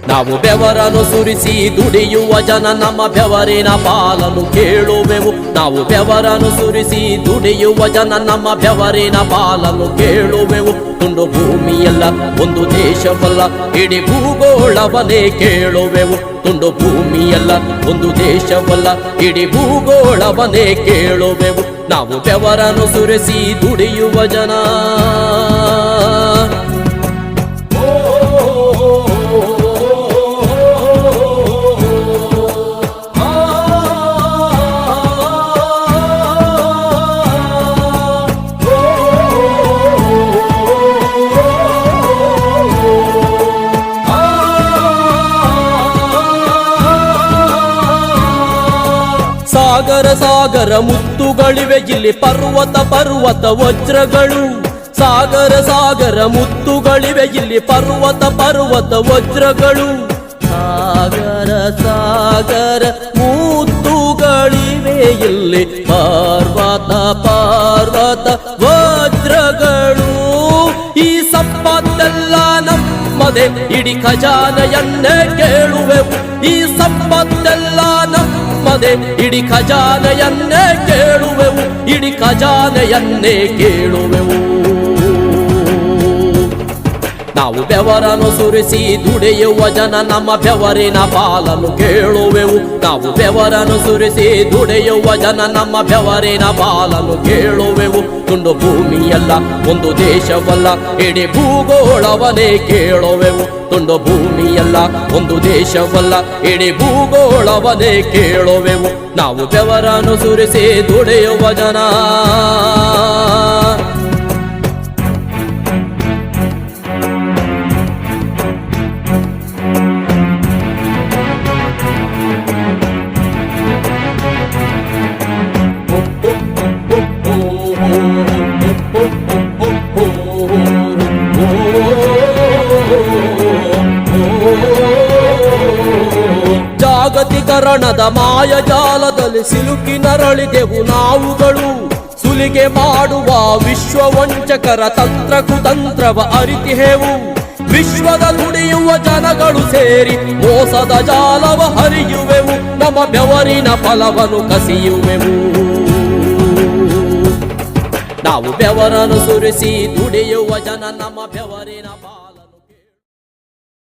ನಾವು ಬೆವರನ್ನು ಸುರಿಸಿ ದುಡಿಯುವ ಜನ ನಮ್ಮ ಬೆವರಿನ ಪಾಲನ್ನು ಕೇಳುವೆವು. ನಾವು ಬೆವರನ್ನು ಸುರಿಸಿ ದುಡಿಯುವ ಜನ ನಮ್ಮ ಬೆವರಿನ ಪಾಲನ್ನು ಕೇಳುವೆವು. ತುಂಡು ಭೂಮಿಯಲ್ಲ ಒಂದು ದೇಶವಲ್ಲ ಇಡೀ ಭೂಗೋಳವನ್ನೇ ಕೇಳುವೆವು. ತುಂಡು ಭೂಮಿಯಲ್ಲ ಒಂದು ದೇಶವಲ್ಲ ಇಡೀ ಭೂಗೋಳವನ್ನೇ ಕೇಳುವೆವು. ನಾವು ಬೆವರನ್ನು ಸುರಿಸಿ ದುಡಿಯುವ ಜನ. ಸಾಗರ ಸಾಗರ ಮುತ್ತುಗಳಿವೆ ಇಲ್ಲಿ ಪರ್ವತ ಪರ್ವತ ವಜ್ರಗಳು. ಸಾಗರ ಸಾಗರ ಮುತ್ತುಗಳಿವೆ ಇಲ್ಲಿ ಪರ್ವತ ಪರ್ವತ ವಜ್ರಗಳು. ಸಾಗರ ಸಾಗರ ಮುತ್ತುಗಳಿವೆ ಇಲ್ಲಿ ಪರ್ವತ ಪರ್ವತ ವಜ್ರಗಳು. ಈ ಸಂಪತ್ತೆಲ್ಲ ನಮ್ಮದೇ ಇಡೀ ಖಜಾನೆಯನ್ನೇ ಕೇಳುವೆವು. ಈ ಸಂಪತ್ತೆಲ್ಲ ನಮ್ಮದೇ ಇಡೀ ಖಜಾನೆಯನ್ನೇ ಕೇಳುವೆವು. ಇಡೀ ಖಜಾನೆಯನ್ನೇ ಕೇಳುವೆವು. ನಾವು ಬೆವರನ್ನು ಸುರಿಸಿ ದುಡಿಯುವ ಜನ ನಮ್ಮ ಬೆವರಿನ ಪಾಲನ್ನು ಕೇಳುವೆವು. ನಾವು ಬೆವರನ್ನು ಸುರಿಸಿ ದುಡಿಯುವ ಜನ ನಮ್ಮ ಬೆವರಿನ ಪಾಲನ್ನು ಕೇಳುವೆವು. ತುಂಡು ಭೂಮಿಯಲ್ಲ ಒಂದು ದೇಶವಲ್ಲ ಇಡೀ ಭೂಗೋಳವನ್ನೇ ಕೇಳುವೆವು. ತುಂಡು ಭೂಮಿಯಲ್ಲ ಒಂದು ದೇಶವಲ್ಲ ಇಡೀ ಭೂಗೋಳವನ್ನೇ ಕೇಳುವೆವು. ನಾವು ಬೆವರನ್ನು ಸುರಿಸಿ ದುಡಿಯುವ ಜನ. ಜಾಗತೀಕರಣದ ಮಾಯಜಾಲದಲ್ಲಿ ಸಿಲುಕಿ ನರಳಿದೆವು ನಾವುಗಳು. ಸುಲಿಗೆ ಮಾಡುವ ವಿಶ್ವವಂಚಕರ ತಂತ್ರ ಕುತಂತ್ರವ ಅರಿತಿಹೆವು. ವಿಶ್ವದ ದುಡಿಯುವ ಜನಗಳು ಸೇರಿ ಮೋಸದ ಜಾಲವ ಹರಿಯುವೆವು. ನಮ್ಮ ಬೆವರಿನ ಫಲವನ್ನು ಕಸಿಯುವೆವು. ನಾವು ಬೆವರನ್ನು ಸುರಿಸಿ ದುಡಿಯುವ ಜನ ನಮ್ಮ ಬೆವರಿನ